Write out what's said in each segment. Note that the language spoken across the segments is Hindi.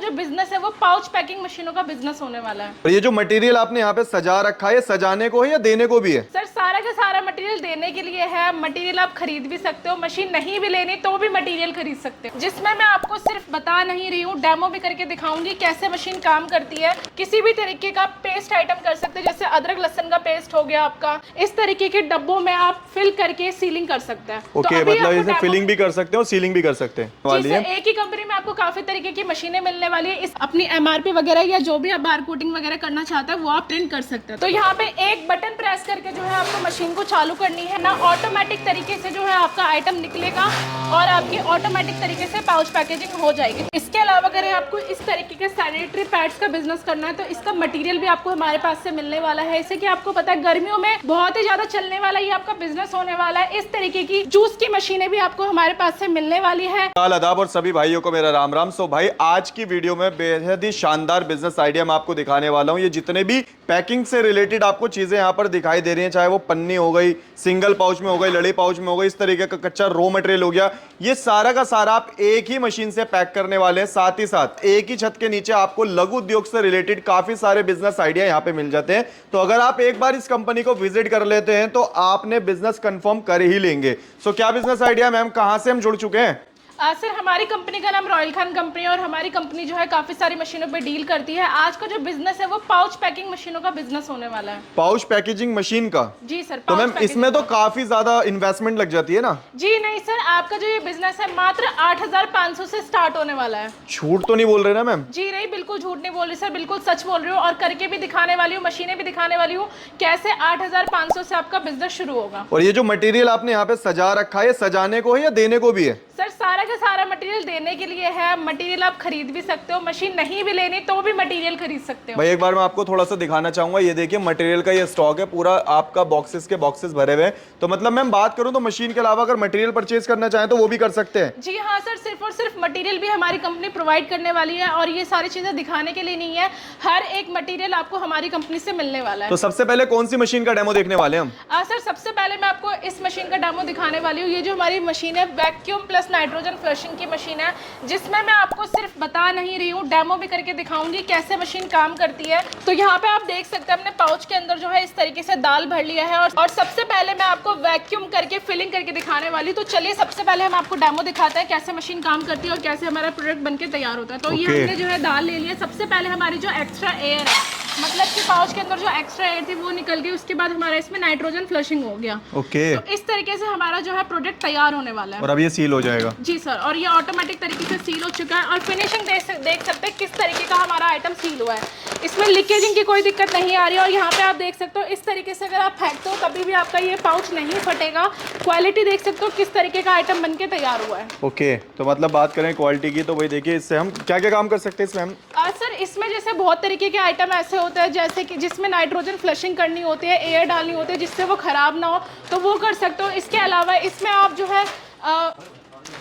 जो बिजनेस है वो पाउच पैकिंग मशीनों का बिजनेस होने वाला है। और ये जो मटेरियल आपने यहाँ पे सजा रखा है, ये सजाने को है या देने को भी है? सर सारा का सारा मटेरियल देने के लिए है। मटेरियल आप खरीद भी सकते हो, मशीन नहीं भी लेनी तो भी मटेरियल खरीद सकते हो, जिसमें मैं आपको सिर्फ बता नहीं रही हूँ, डेमो भी करके दिखाऊंगी कैसे मशीन काम करती है। किसी भी तरीके का पेस्ट आइटम कर सकते हैं, जैसे अदरक लहसुन का पेस्ट हो गया आपका, इस तरीके के डब्बों में आप फिल करके सीलिंग कर सकते हैं। ओके, मतलब इसे फिलिंग भी कर सकते हैं और सीलिंग भी कर सकते हैं वाली है। एक ही कंपनी में आपको काफी तरीके की मशीनें मिलने वाली है। इस अपनी एमआरपी वगैरह या जो भी आप बार कोडिंग वगैरह करना चाहते हैं वो आप प्रिंट कर सकते हैं। तो यहाँ पे एक बटन प्रेस करके जो है आपको मशीन को चालू करनी है ना, ऑटोमेटिक तरीके से जो है आपका आइटम निकलेगा और आपकी ऑटोमेटिक तरीके से पाउच पैकेजिंग हो जाएगी। इसके अलावा अगर आपको इस तरीके के सैनिटरी पैड्स का बिजनेस करना है तो इसका मटेरियल भी आपको हमारे पास से मिलने वाला है। इसे कि आपको पता है गर्मियों में बहुत ही ज्यादा चलने वाला ये आपका बिजनेस होने वाला है। इस तरीके की जूस की मशीनें भी आपको हमारे पास से मिलने वाली है। आदाब और सभी भाइयों को मेरा राम राम। सो भाई आज की वीडियो में बेहद ही शानदार बिजनेस आइडिया मैं आपको दिखाने वाला हूं। ये जितने भी पैकिंग से रिलेटेड आपको चीजें यहाँ पर दिखाई दे रही हैं, चाहे वो पन्नी हो गई, सिंगल पाउच में हो गई, लड़ी पाउच में हो गई, इस तरीके का कच्चा रॉ मटेरियल हो गया, ये सारा का सारा आप एक ही मशीन से पैक करने वाले हैं। साथ ही साथ एक ही छत के नीचे आपको लघु उद्योग से रिलेटेड काफी सारे बिजनेस आइडिया यहाँ पे मिल जाते हैं। तो अगर आप एक बार इस कंपनी को विजिट कर लेते हैं तो आपने बिजनेस कंफर्म कर ही लेंगे। सो क्या बिजनेस आइडिया मैम, कहां से हम जुड़ चुके हैं? सर हमारी कंपनी का नाम रॉयल खान कंपनी है और हमारी कंपनी जो है काफी सारी मशीनों पे डील करती है। आज का जो बिजनेस है वो पाउच पैकिंग मशीनों का बिजनेस होने वाला है। पाउच पैकेजिंग मशीन का? जी सर। तो मैम इसमें तो काफी ज्यादा इन्वेस्टमेंट लग जाती है ना? जी नहीं सर, आपका जो ये बिजनेस है मात्र 8,500 से स्टार्ट होने वाला है। झूठ तो नहीं बोल रहे ना मैम? जी नहीं, बिल्कुल झूठ नहीं बोल रही सर, बिल्कुल सच बोल रही हूँ और करके भी दिखाने वाली हूँ, मशीनें भी दिखाने वाली हूँ कैसे 8,500 से आपका बिजनेस शुरू होगा। और ये जो मटेरियल आपने यहाँ पे सजा रखा है, ये सजाने को है या देने को भी है? सर सारा का सारा मटेरियल देने के लिए है। मटेरियल आप खरीद भी सकते हो, मशीन नहीं भी लेनी तो भी मटेरियल खरीद सकते हो। भाई एक बार मैं आपको थोड़ा सा दिखाना चाहूंगा। ये देखिए मटेरियल का ये स्टॉक है पूरा, आपका बॉक्सेस के बॉक्सेस भरे हुए हैं। तो मतलब मैं बात करूं तो मशीन के अलावा अगर मटेरियल परचेज करना चाहें तो वो भी कर सकते हैं? जी हाँ सर, सिर्फ और सिर्फ मटेरियल भी हमारी कंपनी प्रोवाइड करने वाली है और ये सारी चीजें दिखाने के लिए नहीं है, हर एक मटेरियल आपको हमारी कंपनी से मिलने वाला है। तो सबसे पहले कौन सी मशीन का डेमो देखने वाले हम? सर सबसे पहले मैं आपको इस मशीन का डेमो दिखाने वाली हूँ। ये जो हमारी मशीन है वैक्यूम प्लस नाइट्रोजन फ्लशिंग की मशीन है, जिसमें मैं आपको सिर्फ बता नहीं रही हूँ, डेमो भी करके दिखाऊंगी कैसे मशीन काम करती है। तो यहाँ पे आप देख सकते हैं अपने पाउच के अंदर जो है इस तरीके से दाल भर लिया है और सबसे पहले मैं आपको वैक्यूम करके फिलिंग करके दिखाने वाली। तो चलिए सबसे पहले हम आपको डेमो दिखाते हैं कैसे मशीन काम करती है और कैसे हमारा प्रोडक्ट बनके तैयार होता है। तो ये हमने जो है दाल ले लिया। सबसे पहले हमारी जो एक्स्ट्रा एयर है, मतलब कि पाउच के अंदर जो एक्स्ट्रा एयर थी वो निकल गई, उसके बाद हमारा इसमें नाइट्रोजन फ्लशिंग हो गया। ओके। तो इस तरीके से हमारा जो है प्रोडक्ट तैयार होने वाला है और अब ये सील हो जाएगा? जी सर, और ये ऑटोमेटिक तरीके से सील हो चुका है और फिनिशिंग देख सकते हैं किस तरीके का हमारा आइटम सील हुआ है। इसमें लीकेजिंग की कोई दिक्कत नहीं आ रही है और यहाँ पे आप देख सकते हो इस तरीके से अगर आप फेंकते हो कभी भी आपका ये पाउच नहीं फटेगा। क्वालिटी देख सकते हो किस तरीके का आइटम बनके तैयार हुआ है। ओके, तो मतलब बात करें क्वालिटी की तो वही देखिए, इससे हम क्या क्या काम कर सकते हैं इसमें? सर इसमें जैसे बहुत तरीके के आइटम ऐसे होते हैं जैसे कि जिसमें नाइट्रोजन फ्लशिंग करनी होती है, एयर डालनी होती है जिससे वो खराब ना हो, तो वो कर सकते हो। इसके अलावा इसमें आप जो है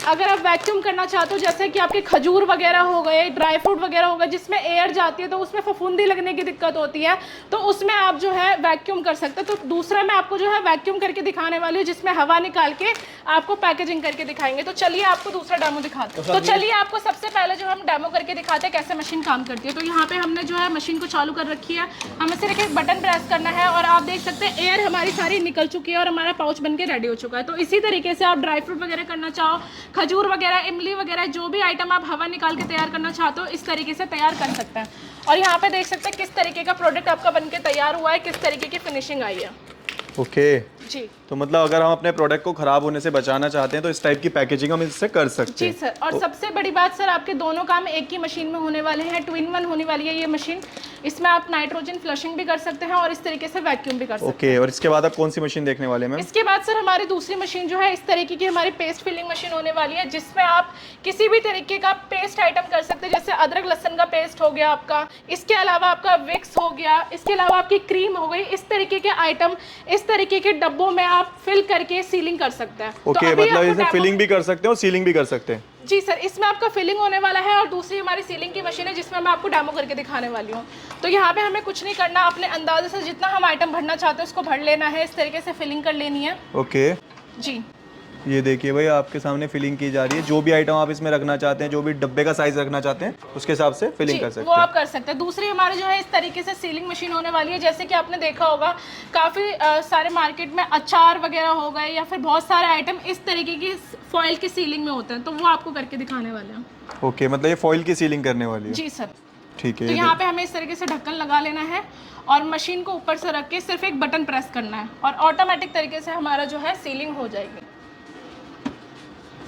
अगर आप वैक्यूम करना चाहते हो, जैसे कि आपके खजूर वगैरह हो गए, ड्राई फ्रूट वगैरह हो गए जिसमें एयर जाती है तो उसमें फफूंदी लगने की दिक्कत होती है, तो उसमें आप जो है वैक्यूम कर सकते हो। तो दूसरा मैं आपको जो है वैक्यूम करके दिखाने वाली हूँ जिसमें हवा निकाल के आपको पैकेजिंग करके दिखाएंगे। तो चलिए आपको दूसरा डेमो दिखाते हैं। तो चलिए आपको सबसे पहले जो हम डेमो करके दिखाते हैं कैसे मशीन काम करती है। तो यहाँ पे हमने जो है मशीन को चालू कर रखी है, हमें सिर्फ एक बटन प्रेस करना है और आप देख सकते हैं एयर हमारी सारी निकल चुकी है और हमारा पाउच बन के रेडी हो चुका है। तो इसी तरीके से आप ड्राई फ्रूट वगैरह करना चाहो, खजूर वगैरह, इमली वगैरह, जो भी आइटम आप हवा निकाल के तैयार करना चाहते हो इस तरीके से तैयार कर सकते हैं। और यहाँ पे देख सकते हैं किस तरीके का प्रोडक्ट आपका बनके तैयार हुआ है, किस तरीके की फिनिशिंग आई है। ओके जी। तो मतलब अगर हम अपने प्रोडक्ट को खराब होने से बचाना चाहते हैं तो इस टाइप की पैकेजिंग हम इससे कर सकते हैं। जी सर, और सबसे बड़ी बात सर आपके दोनों काम एक ही मशीन में होने वाले हैं, 2-in-1 होने वाली है ये मशीन। इसमें आप नाइट्रोजन फ्लशिंग भी कर सकते हैं और इस तरीके से वैक्यूम भी कर सकते हैं। ओके, और इसके बाद आप कौन सी मशीन देखने वाले हैं मैम? इसके बाद सर हमारी दूसरी मशीन जो है इस तरीके की हमारी पेस्ट फिलिंग मशीन होने वाली है, जिसमें आप किसी भी तरीके का पेस्ट आइटम कर सकते हैं, जैसे अदरक लहसुन का पेस्ट हो गया आपका, इसके अलावा आपका विक्स हो गया, इसके अलावा आपकी क्रीम हो गई, इस तरीके के आइटम इस तरीके के डब्बों में आप फिल करके सीलिंग कर सकते हैं। ओके, मतलब इसे फिलिंग भी कर सकते हैं और सीलिंग भी कर सकते हैं? जी सर, इसमें आपका फिलिंग होने वाला है और दूसरी हमारी सीलिंग की मशीन है जिसमें मैं आपको डेमो करके दिखाने वाली हूँ। तो यहाँ पे हमें कुछ नहीं करना, अपने अंदाजे से जितना हम आइटम भरना चाहते हैं उसको भर लेना है, इस तरीके से फिलिंग कर लेनी है। ओके जी। ये देखिए भाई आपके सामने फिलिंग की जा रही है। जो भी आइटम आप इसमें रखना चाहते हैं, जो भी डब्बे का साइज रखना चाहते हैं, उसके हिसाब से फिलिंग कर सकते वो हैं। आप कर सकते हैं। दूसरी हमारे जो है इस तरीके से सीलिंग मशीन होने वाली है। जैसे कि आपने देखा होगा काफ़ी सारे मार्केट में अचार वगैरह हो गए या फिर बहुत सारे आइटम इस तरीके की फॉइल की सीलिंग में होते हैं, तो वो आपको करके दिखाने वाले हैं। ओके, मतलब ये फॉइल की सीलिंग करने वाली है। जी सर। ठीक है। तो यहाँ पे हमें इस तरीके से ढक्कन लगा लेना है और मशीन को ऊपर से रख के सिर्फ एक बटन प्रेस करना है और ऑटोमेटिक तरीके से हमारा जो है सीलिंग हो जाएगी।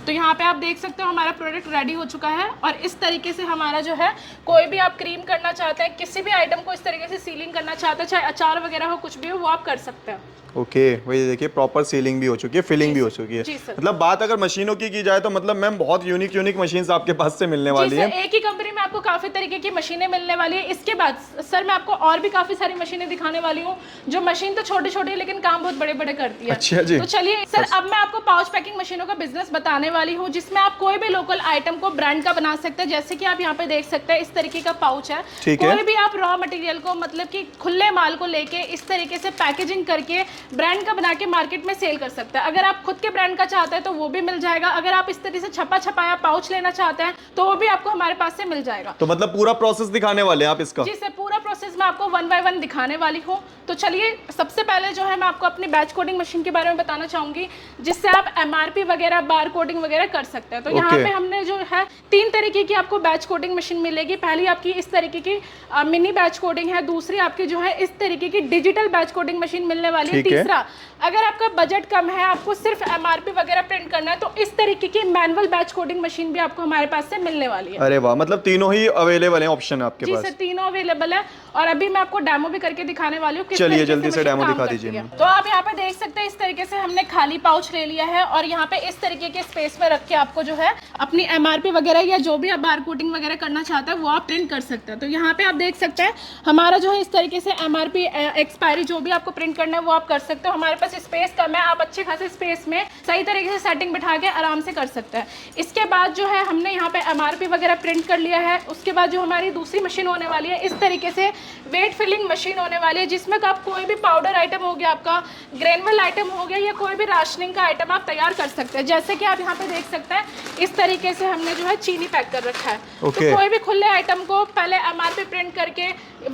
तो यहाँ पे आप देख सकते हो हमारा प्रोडक्ट रेडी हो चुका है और इस तरीके से हमारा जो है कोई भी आप क्रीम करना चाहते हैं, किसी भी आइटम को इस तरीके से सीलिंग करना चाहते हैं, चाहे अचार वगैरह हो, कुछ भी हो, वो आप कर सकते हैं। ओके, वही देखिए प्रॉपर सीलिंग भी हो चुकी है, फिलिंग भी हो चुकी है। मतलब बात अगर मशीनों की जाए तो मतलब मैम बहुत यूनिक मशीन्स आपके पास से मिलने वाली है। एक ही कंपनी में आपको काफी तरीके की मशीनें मिलने वाली है। इसके बाद सर मैं आपको और भी काफी सारी मशीनें दिखाने वाली हूँ, जो मशीन तो छोटी छोटी है लेकिन काम बहुत बड़े बड़े करती है। अच्छा जी। तो चलिए सर, अब मैं आपको पाउच पैकिंग मशीनों का बिजनेस बताने वाली हूँ, जिसमें आप कोई भी लोकल आइटम को ब्रांड का बना सकते हैं। जैसे कि आप यहाँ पे देख सकते हैं इस तरीके का पाउच है। कोई भी आप रॉ मटेरियल को मतलब कि खुले माल को लेके इस तरीके से पैकेजिंग करके ब्रांड का बना के मार्केट में सेल कर सकते हैं। अगर आप खुद के ब्रांड का चाहते हैं तो वो भी मिल जाएगा। अगर आप इस तरीके से छपा छपाया पाउच लेना चाहते हैं तो वो भी आपको हमारे पास से मिल जाएगा। तो मतलब पूरा प्रोसेस दिखाने वाले हैं आप इसका? जी सर, पूरा प्रोसेस मैं आपको 1 बाय 1 दिखाने वाली हूँ। तो चलिए सबसे पहले जो है मैं आपको अपनी बैच कोडिंग मशीन के बारे में बताना चाहूंगी, जिससे आप MRP वगैरह बार कोडिंग वगैरह कर सकते हैं। तो यहाँ पे हमने जो है 3 तरीके की आपको बैच कोडिंग मशीन मिलेगी। पहली आपकी इस तरीके की मिनी बैच कोडिंग है, दूसरी आपकी जो है इस तरीके की डिजिटल बैच कोडिंग मशीन मिलने वाली है। तीसरा, अगर आपका बजट कम है, आपको सिर्फ MRP वगैरह प्रिंट करना है, तो इस तरीके की मैनुअल बैच कोडिंग मशीन भी आपको हमारे पास से मिलने वाली है। अरे वाह, मतलब तीनों ही अवेलेबल हैं ऑप्शन आपके पास? जी सर, तीनों अवेलेबल है और अभी मैं आपको डेमो भी करके दिखाने वाली हूँ। चलिए जल्दी से डेमो दिखा दीजिए। तो आप यहाँ पे देख सकते हैं इस तरीके से हमने खाली पाउच ले लिया है और यहाँ पे इस तरीके के स्पेस में रख के आपको जो है अपनी MRP वगैरह या जो भी आप बार कोडिंग वगैरह करना चाहते हैं वो आप प्रिंट कर सकते हैं। तो यहाँ पे आप देख सकते हैं हमारा जो है इस तरीके से MRP एक्सपायरी जो भी आपको प्रिंट करना है वो आप कर सकते हो। हमारे पास स्पेस कम है, आप अच्छे खासे स्पेस में सही तरीके से सेटिंग बिठा के आराम से कर सकते हैं। इसके बाद जो है हमने यहाँ पे MRP वगैरह प्रिंट कर लिया है। उसके बाद जो हमारी दूसरी मशीन होने वाली है इस तरीके से वेट फिलिंग मशीन होने वाली है, जिसमें आप कोई भी पाउडर आइटम हो गया, आपका ग्रेनुअल आइटम हो गया या कोई भी राशनिंग का आइटम आप तैयार कर सकते हैं। जैसे कि आप यहाँ पे देख सकते हैं इस तरीके से हमने जो है चीनी पैक कर रखा है। तो कोई भी खुले आइटम को पहले MRP प्रिंट करके,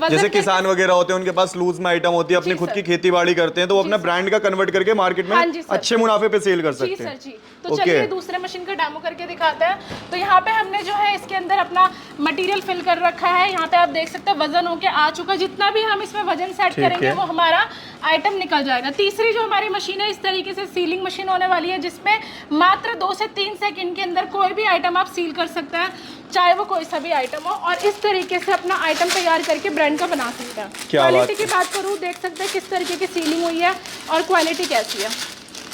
जैसे किसान वगैरह होते हैं उनके पास लूज में आइटम होती है, अपनी खुद की खेती बाड़ी करते हैं, तो वो अपना ब्रांड का कन्वर्ट करके मार्केट में अच्छे मुनाफे पे सेल कर सकते हैं। जी। तो चलिए दूसरे मशीन का डेमो करके दिखाते हैं। तो यहाँ पे हमने जो है इसके अंदर अपना मटेरियल फिल कर रखा है। यहाँ पे आप देख सकते हैं वजन होके आ चुका है। जितना भी हम इसमें वजन सेट करेंगे वो हमारा आइटम निकल जाएगा। तीसरी जो हमारी मशीन है इस तरीके से सीलिंग मशीन होने वाली है, जिसमें मात्र 2 से 3 सेकंड के अंदर कोई भी आइटम आप सील कर सकते हैं, चाहे वो कोई सा भी आइटम हो, और इस तरीके से अपना आइटम तैयार करके ब्रांड का बना सकते हैं। क्वालिटी की बात करूँ, देख सकते हैं किस तरीके की सीलिंग हुई है और क्वालिटी कैसी है।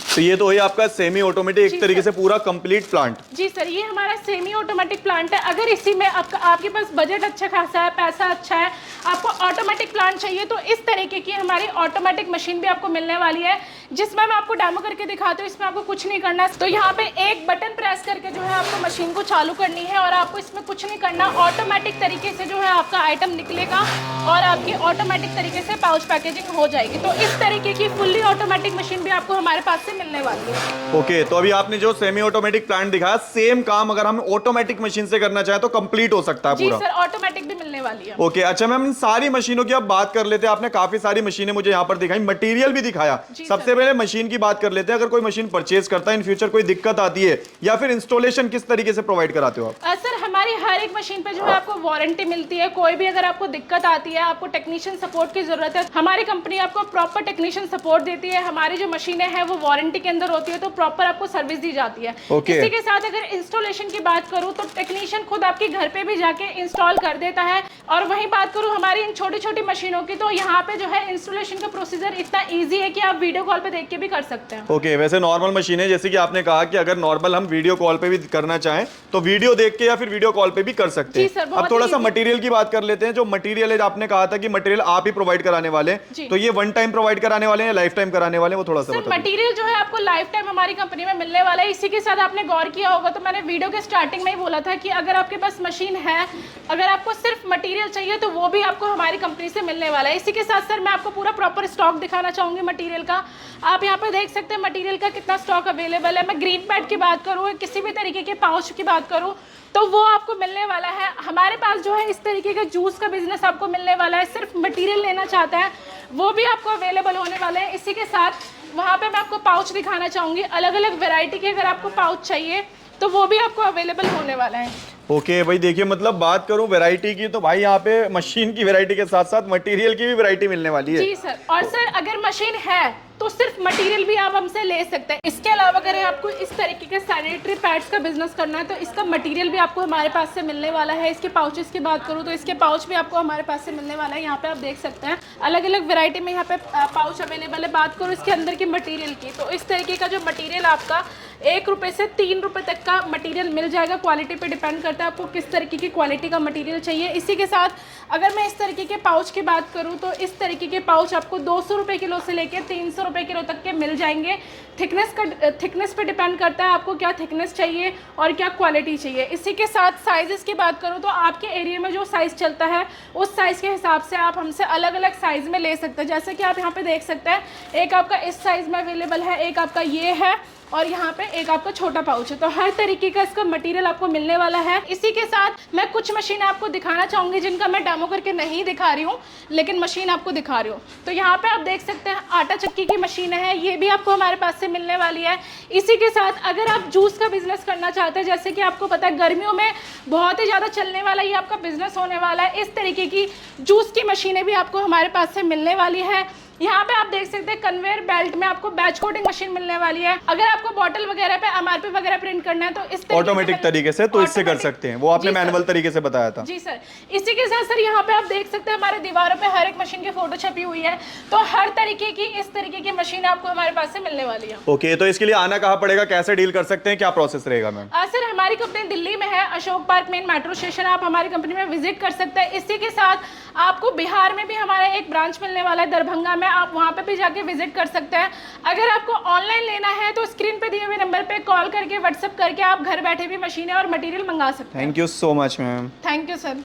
तो ये तो है आपका सेमी ऑटोमेटिक एक तरीके से पूरा कंप्लीट प्लांट। जी सर, ये हमारा सेमी ऑटोमेटिक प्लांट है। अगर इसी में आपके पास बजट अच्छा खासा है, पैसा अच्छा है, आपको ऑटोमेटिक प्लांट चाहिए, तो इस तरीके की हमारी ऑटोमेटिक मशीन भी आपको मिलने वाली है, जिसमें मैं आपको डेमो करके दिखाती हूँ। इसमें आपको कुछ नहीं करना, तो यहाँ पे एक बटन प्रेस करके जो है आपको मशीन को चालू करनी है और आपको इसमें कुछ नहीं करना। ऑटोमेटिक तरीके से जो है आपका आइटम निकलेगा और आपकी ऑटोमेटिक तरीके से पाउच पैकेजिंग हो जाएगी। तो इस तरीके की फुल्ली ऑटोमेटिक मशीन भी आपको हमारे पास से मिलने वाली है। ओके, तो अभी आपने जो सेमी ऑटोमेटिक प्लांट दिखाया, सेम काम अगर हम ऑटोमेटिक मशीन से करना चाहे तो कंप्लीट हो सकता है पूरा? जी सर, ऑटोमेटिक भी मिलने वाली है। ओके, अच्छा मैम इन सारी मशीनों की अब बात कर लेते हैं। आपने काफी सारी मशीनें मुझे यहाँ पर दिखाई, मटेरियल भी दिखाया। सबसे पहले मशीन की बात कर लेते हैं। अगर कोई मशीन परचेज करता है, इन फ्यूचर कोई दिक्कत आती है या फिर इंस्टॉलेशन किस तरीके से प्रोवाइड कराते हो आप? सर, हमारी हर एक मशीन पे जो है आपको वारंटी मिलती है। कोई भी अगर आपको दिक्कत आती है, आपको टेक्नीशियन सपोर्ट की जरूरत है, हमारी कंपनी आपको प्रॉपर टेक्नीशियन सपोर्ट देती है। हमारी जो मशीनें हैं वो वारंटी के अंदर होती है, तो प्रॉपर आपको सर्विस दी जाती है। इसी के साथ अगर इंस्टॉलेशन की बात करूं तो टेक्नीशियन खुद आपके घर पे भी जाके इंस्टॉल कर देता है। और वहीं बात करूं हमारी इन छोटी छोटी मशीनों की, तो यहाँ पे जो है इंस्टॉलेशन का प्रोसीजर इतना ईजी है कि आप वीडियो कॉल पे देख के भी कर सकते हैं। ओके, वैसे नॉर्मल मशीन है, जैसे कि आपने कहा कि अगर नॉर्मल हम वीडियो कॉल पे भी करना चाहें तो वीडियो देख के या फिर वीडियो कॉल पे भी कर सकते हैं। अब थोड़ा सा मटेरियल की बात कर लेते हैं। जो मटेरियल है, आपने कहा था कि मटेरियल आप ही प्रोवाइड कराने वाले हैं, तो ये वन टाइम प्रोवाइड कराने वाले हैं या लाइफ टाइम कराने वाले हैं, वो थोड़ा सा बताइए। मटेरियल जो है आपको लाइफ टाइम हमारी कंपनी में मिलने वाला है। इसी के साथ आपने गौर किया होगा तो मैंने वीडियो के स्टार्टिंग में ही बोला था कि अगर आपके पास मशीन है, अगर आपको सिर्फ मटेरियल चाहिए तो वो भी आपको हमारी कंपनी से मिलने वाला है। इसी के साथ सर मैं आपको पूरा प्रॉपर स्टॉक दिखाना चाहूँगी मटेरियल का। आप यहाँ पर देख सकते हैं मटेरियल का कितना स्टॉक अवेलेबल है। मैं ग्रीन पैड की बात करूँ, किसी भी तरीके के पाउच की बात करूँ तो वो आपको मिलने वाला है। हमारे पास जो है इस तरीके का जूस का बिजनेस आपको मिलने वाला है। सिर्फ मटेरियल लेना चाहते हैं वो भी आपको अवेलेबल होने वाले हैं। इसी के साथ वहाँ पे मैं आपको पाउच दिखाना चाहूँगी, अलग अलग वैरायटी के अगर आपको पाउच चाहिए तो वो भी आपको अवेलेबल होने वाला है। ओके भाई, देखिए मतलब बात करूं वैरायटी की तो भाई यहाँ पे मशीन की वैरायटी के साथ साथ मटेरियल की भी वैरायटी मिलने वाली है। जी सर, और सर अगर मशीन है तो सिर्फ मटेरियल भी आप हमसे ले सकते हैं। इसके अलावा अगर आपको इस तरीके के सैनिटरी पैड्स का बिजनेस करना है तो इसका मटेरियल भी आपको हमारे पास से मिलने वाला है। इसके पाउचेस की बात करूँ तो इसके पाउच भी आपको हमारे पास से मिलने वाला है। यहाँ पे आप देख सकते हैं अलग अलग वैरायटी में यहाँ पे पाउच अवेलेबल है। बात करूँ इसके अंदर की मटेरियल की तो इस तरीके का जो मटेरियल आपका 1 रुपये से 3 रुपये तक का मटेरियल मिल जाएगा। क्वालिटी पे डिपेंड करता है आपको किस तरीके की क्वालिटी का मटेरियल चाहिए। इसी के साथ अगर मैं इस तरीके के पाउच की बात करूं तो इस तरीके के पाउच आपको 200 रुपये किलो से लेकर 300 रुपये किलो तक के मिल जाएंगे। थिकनेस पे डिपेंड करता है आपको क्या थिकनेस चाहिए और क्या क्वालिटी चाहिए। इसी के साथ साइज़ेस की बात करूँ तो आपके एरिया में जो साइज़ चलता है उस साइज़ के हिसाब से आप हमसे अलग अलग साइज़ में ले सकते हैं। जैसे कि आप यहाँ पे देख सकते हैं, एक आपका इस साइज़ में अवेलेबल है, एक आपका ये है और यहाँ पे एक आपका छोटा पाउच है। तो हर तरीके का इसका मटेरियल आपको मिलने वाला है। इसी के साथ मैं कुछ मशीन आपको दिखाना चाहूँगी जिनका मैं डेमो करके नहीं दिखा रही हूँ लेकिन मशीन आपको दिखा रही हूँ। तो यहाँ पे आप देख सकते हैं आटा चक्की की मशीन है, ये भी आपको हमारे पास से मिलने वाली है। इसी के साथ अगर आप जूस का बिजनेस करना चाहते हैं, जैसे कि आपको पता है गर्मियों में बहुत ही ज़्यादा चलने वाला ये आपका बिजनेस होने वाला है, इस तरीके की जूस की मशीनें भी आपको हमारे पास से मिलने वाली है। यहाँ पे आप देख सकते हैं कन्वेयर बेल्ट में आपको बैच कोटिंग मशीन मिलने वाली है। अगर आपको बॉटल वगैरह पे एमआरपी वगैरह प्रिंट करना है तो इस ऑटोमेटिक तरीके से तो इससे कर सकते हैं, वो आपने मैनुअल तरीके से बताया था। जी सर। इसी के साथ सर यहाँ पे आप देख सकते हैं हमारे दीवारों पे हर एक मशीन की फोटो छपी हुई है। तो हर तरीके की इस तरीके की मशीन आपको हमारे पास से मिलने वाली है। ओके, तो इसके लिए आना कहाँ पड़ेगा, कैसे डील कर सकते हैं, क्या प्रोसेस रहेगा मैम? सर हमारी कंपनी दिल्ली में है, Ashok park main metro station, आप हमारी कंपनी में विजिट कर सकते हैं। इसी के साथ आपको बिहार में भी हमारा एक ब्रांच मिलने वाला है दरभंगा में, आप वहाँ पे भी जाके विजिट कर सकते हैं। अगर आपको ऑनलाइन लेना है तो स्क्रीन पे दिए हुए नंबर पे कॉल करके व्हाट्सएप करके आप घर बैठे भी मशीनें और मटेरियल मंगा सकते हैं। Thank you so much ma'am. Thank you sir.